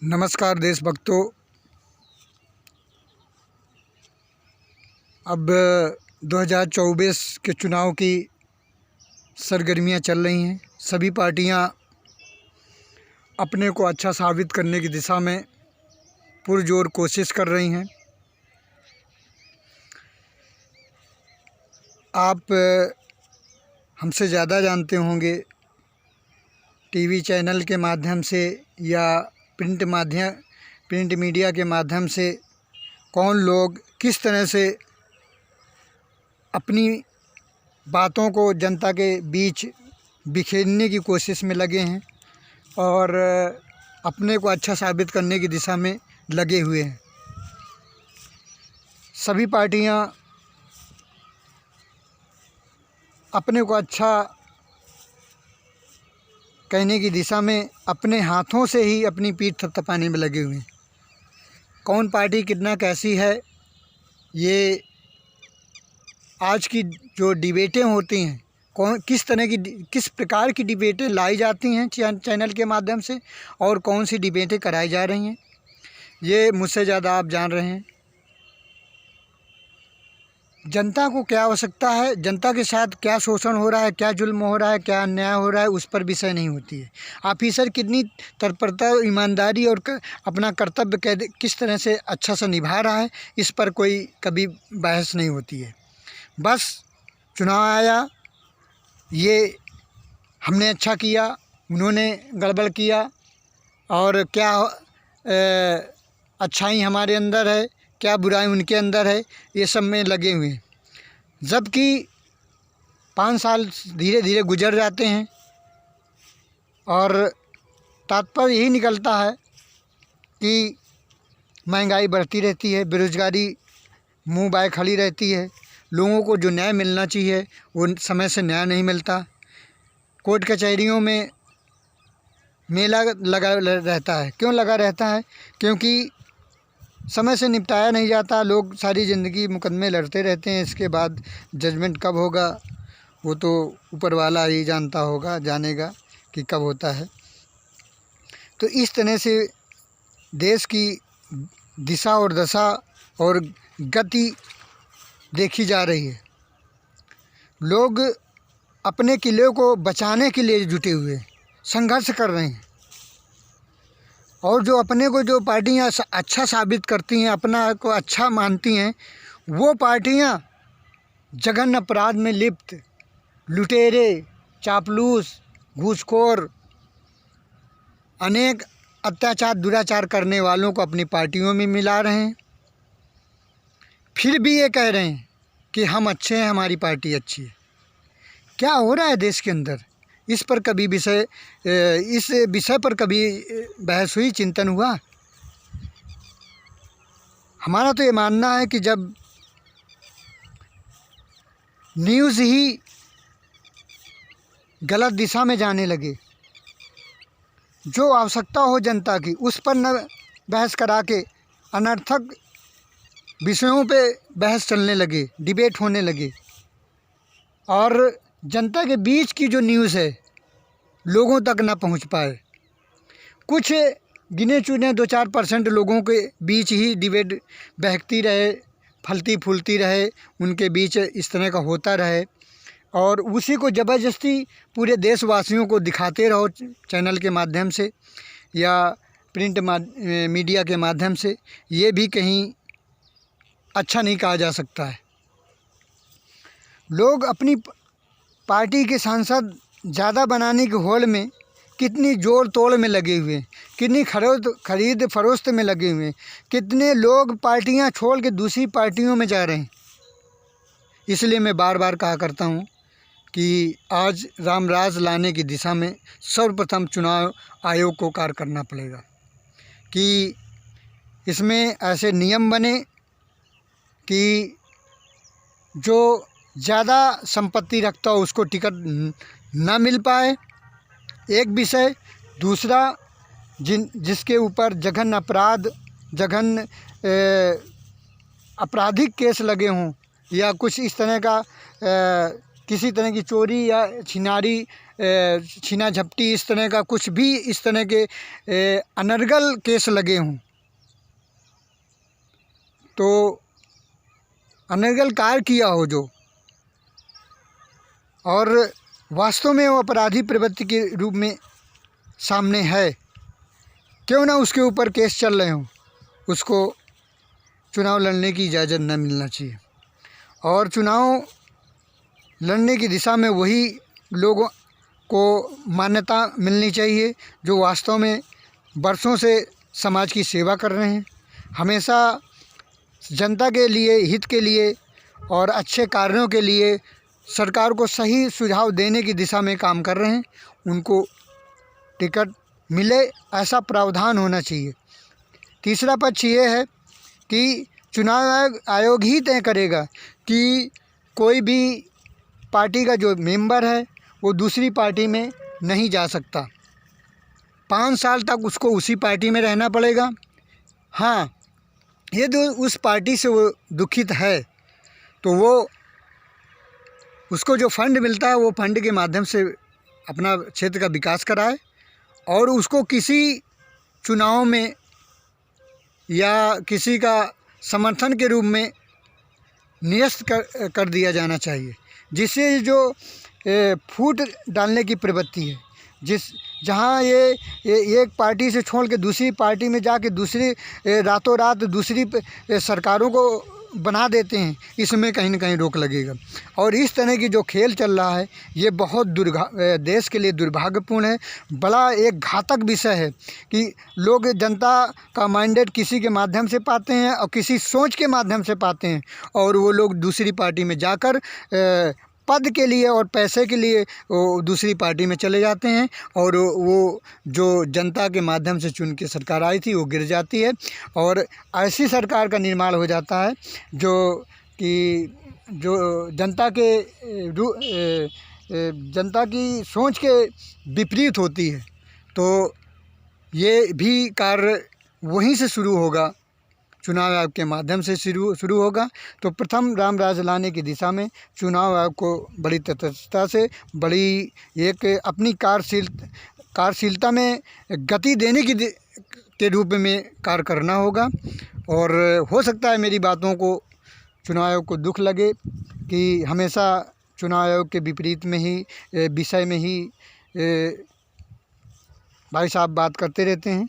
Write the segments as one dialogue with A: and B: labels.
A: नमस्कार देशभक्तों। अब 2024 के चुनाव की सरगर्मियां चल रही हैं। सभी पार्टियां अपने को अच्छा साबित करने की दिशा में पुरजोर कोशिश कर रही हैं। आप हमसे ज़्यादा जानते होंगे टीवी चैनल के माध्यम से या प्रिंट मीडिया के माध्यम से कौन लोग किस तरह से अपनी बातों को जनता के बीच बिखेरने की कोशिश में लगे हैं और अपने को अच्छा साबित करने की दिशा में लगे हुए हैं। सभी पार्टियां अपने को अच्छा कहने की दिशा में अपने हाथों से ही अपनी पीठ थपथपाने में लगे हुए हैं। कौन पार्टी कितना कैसी है, ये आज की जो डिबेटें होती हैं, कौन किस प्रकार की डिबेटें लाई जाती हैं चैनल के माध्यम से और कौन सी डिबेटें कराई जा रही हैं, ये मुझसे ज़्यादा आप जान रहे हैं। जनता को क्या आवश्यकता है, जनता के साथ क्या शोषण हो रहा है, क्या जुल्म हो रहा है, क्या अन्याय हो रहा है, उस पर विषय नहीं होती है। ऑफिसर कितनी तत्परता, ईमानदारी और अपना कर्तव्य किस तरह से अच्छा से निभा रहा है, इस पर कोई कभी बहस नहीं होती है। बस चुनाव आया, ये हमने अच्छा किया, उन्होंने गड़बड़ किया, और क्या अच्छाई हमारे अंदर है, क्या बुराई उनके अंदर है, ये सब में लगे हुए हैं। जबकि 5 साल धीरे धीरे गुजर जाते हैं और तात्पर्य यही निकलता है कि महंगाई बढ़ती रहती है, बेरोज़गारी मुँह बाए खड़ी रहती है, लोगों को जो न्याय मिलना चाहिए वो समय से न्याय नहीं मिलता, कोर्ट कचहरियों में मेला लगा रहता है। क्यों लगा रहता है? क्योंकि समय से निपटाया नहीं जाता। लोग सारी ज़िंदगी मुकदमे लड़ते रहते हैं, इसके बाद जजमेंट कब होगा वो तो ऊपर वाला ही जानता होगा, जानेगा कि कब होता है। तो इस तरह से देश की दिशा और दशा और गति देखी जा रही है। लोग अपने किले को बचाने के लिए जुटे हुए संघर्ष कर रहे हैं, और जो अपने को जो पार्टियां अच्छा साबित करती हैं, अपना को अच्छा मानती हैं, वो पार्टियां जघन्य अपराध में लिप्त लुटेरे, चापलूस, घूसखोर, अनेक अत्याचार दुराचार करने वालों को अपनी पार्टियों में मिला रहे हैं। फिर भी ये कह रहे हैं कि हम अच्छे हैं, हमारी पार्टी अच्छी है। क्या हो रहा है देश के अंदर? इस विषय पर कभी बहस हुई, चिंतन हुआ? हमारा तो ये मानना है कि जब न्यूज़ ही गलत दिशा में जाने लगे, जो आवश्यकता हो जनता की उस पर न बहस करा के अनर्थक विषयों पे बहस चलने लगे, डिबेट होने लगे, और जनता के बीच की जो न्यूज़ है लोगों तक ना पहुंच पाए, कुछ गिने चुने 2-4% लोगों के बीच ही डिबेट बहकती रहे, फलती फूलती रहे, उनके बीच इस तरह का होता रहे, और उसी को ज़बरदस्ती पूरे देशवासियों को दिखाते रहो चैनल के माध्यम से या प्रिंट मीडिया के माध्यम से। ये भी कहीं अच्छा नहीं कहा जा सकता है। लोग अपनी पार्टी के सांसद ज़्यादा बनाने के होड़ में कितनी जोड़ तोड़ में लगे हुए हैं, कितनी खरीद फरोख्त में लगे हुए हैं, कितने लोग पार्टियां छोड़ के दूसरी पार्टियों में जा रहे हैं। इसलिए मैं बार बार कहा करता हूं कि आज रामराज लाने की दिशा में सर्वप्रथम चुनाव आयोग को कार्य करना पड़ेगा कि इसमें ऐसे नियम बने कि जो ज़्यादा संपत्ति रखता हो उसको टिकट ना मिल पाए, एक विषय। दूसरा, जिसके ऊपर जघन्य आपराधिक केस लगे हों या कुछ इस तरह का किसी तरह की चोरी या छिनारी छीना झपटी इस तरह का कुछ भी इस तरह के अनर्गल केस लगे हों तो अनर्गल कार्य किया हो जो और वास्तव में वो अपराधी प्रवृत्ति के रूप में सामने है, क्यों ना उसके ऊपर केस चल रहे हों, उसको चुनाव लड़ने की इजाज़त न मिलना चाहिए। और चुनाव लड़ने की दिशा में वही लोगों को मान्यता मिलनी चाहिए जो वास्तव में बरसों से समाज की सेवा कर रहे हैं, हमेशा जनता के लिए, हित के लिए और अच्छे कार्यों के लिए सरकार को सही सुझाव देने की दिशा में काम कर रहे हैं। उनको टिकट मिले ऐसा प्रावधान होना चाहिए। तीसरा पक्ष ये है कि चुनाव आयोग ही तय करेगा कि कोई भी पार्टी का जो मेंबर है वो दूसरी पार्टी में नहीं जा सकता, 5 साल तक उसको उसी पार्टी में रहना पड़ेगा। हाँ, यदि उस पार्टी से वो दुखित है तो वो उसको जो फंड मिलता है वो फंड के माध्यम से अपना क्षेत्र का विकास कराए और उसको किसी चुनाव में या किसी का समर्थन के रूप में निरस्त कर दिया जाना चाहिए, जिससे जो फूट डालने की प्रवृत्ति है, जहाँ ये एक पार्टी से छोड़ के दूसरी पार्टी में जाके दूसरी रातों रात दूसरी सरकारों को बना देते हैं, इसमें कहीं ना कहीं रोक लगेगा। और इस तरह की जो खेल चल रहा है ये बहुत देश के लिए दुर्भाग्यपूर्ण है, बड़ा एक घातक विषय है कि लोग जनता का मैंडेट किसी के माध्यम से पाते हैं और किसी सोच के माध्यम से पाते हैं और वो लोग दूसरी पार्टी में जाकर पद के लिए और पैसे के लिए वो दूसरी पार्टी में चले जाते हैं और वो जो जनता के माध्यम से चुन के सरकार आई थी वो गिर जाती है और ऐसी सरकार का निर्माण हो जाता है जो जनता की सोच के विपरीत होती है। तो ये भी कार्य वहीं से शुरू होगा, चुनाव आयोग के माध्यम से शुरू होगा। तो प्रथम राम राज्य लाने की दिशा में चुनाव आयोग को बड़ी तटस्थता से, बड़ी एक अपनी कार्यशीलता में गति देने के रूप में कार्य करना होगा। और हो सकता है मेरी बातों को चुनाव आयोग को दुख लगे कि हमेशा चुनाव आयोग के विपरीत में ही विषय में ही भाई साहब बात करते रहते हैं।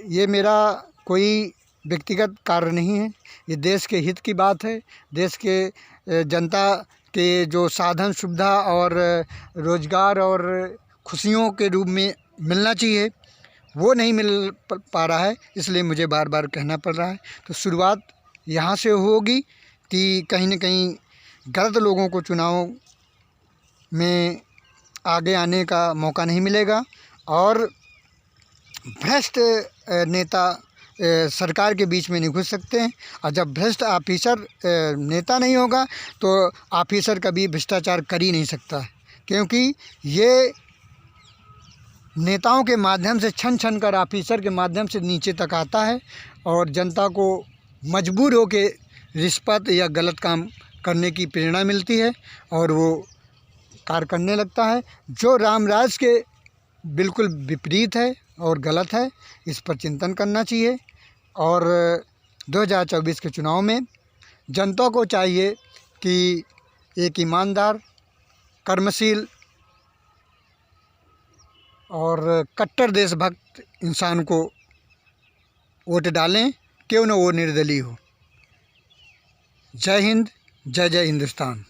A: ये मेरा कोई व्यक्तिगत कार्य नहीं है, ये देश के हित की बात है। देश के जनता के जो साधन सुविधा और रोज़गार और खुशियों के रूप में मिलना चाहिए वो नहीं मिल पा रहा है, इसलिए मुझे बार बार कहना पड़ रहा है। तो शुरुआत यहाँ से होगी कि कहीं न कहीं गलत लोगों को चुनाव में आगे आने का मौका नहीं मिलेगा और भ्रष्ट नेता सरकार के बीच में नहीं घुस सकते हैं। और जब भ्रष्ट ऑफिसर नेता नहीं होगा तो ऑफिसर कभी भ्रष्टाचार कर ही नहीं सकता, क्योंकि ये नेताओं के माध्यम से छन कर ऑफिसर के माध्यम से नीचे तक आता है और जनता को मजबूर होके रिश्वत या गलत काम करने की प्रेरणा मिलती है और वो कार्य करने लगता है जो रामराज के बिल्कुल विपरीत है और गलत है। इस पर चिंतन करना चाहिए और 2024 के चुनाव में जनता को चाहिए कि एक ईमानदार, कर्मशील और कट्टर देशभक्त इंसान को वोट डालें, क्यों न वो निर्दलीय हो। जय हिंद, जय जय हिंदुस्तान।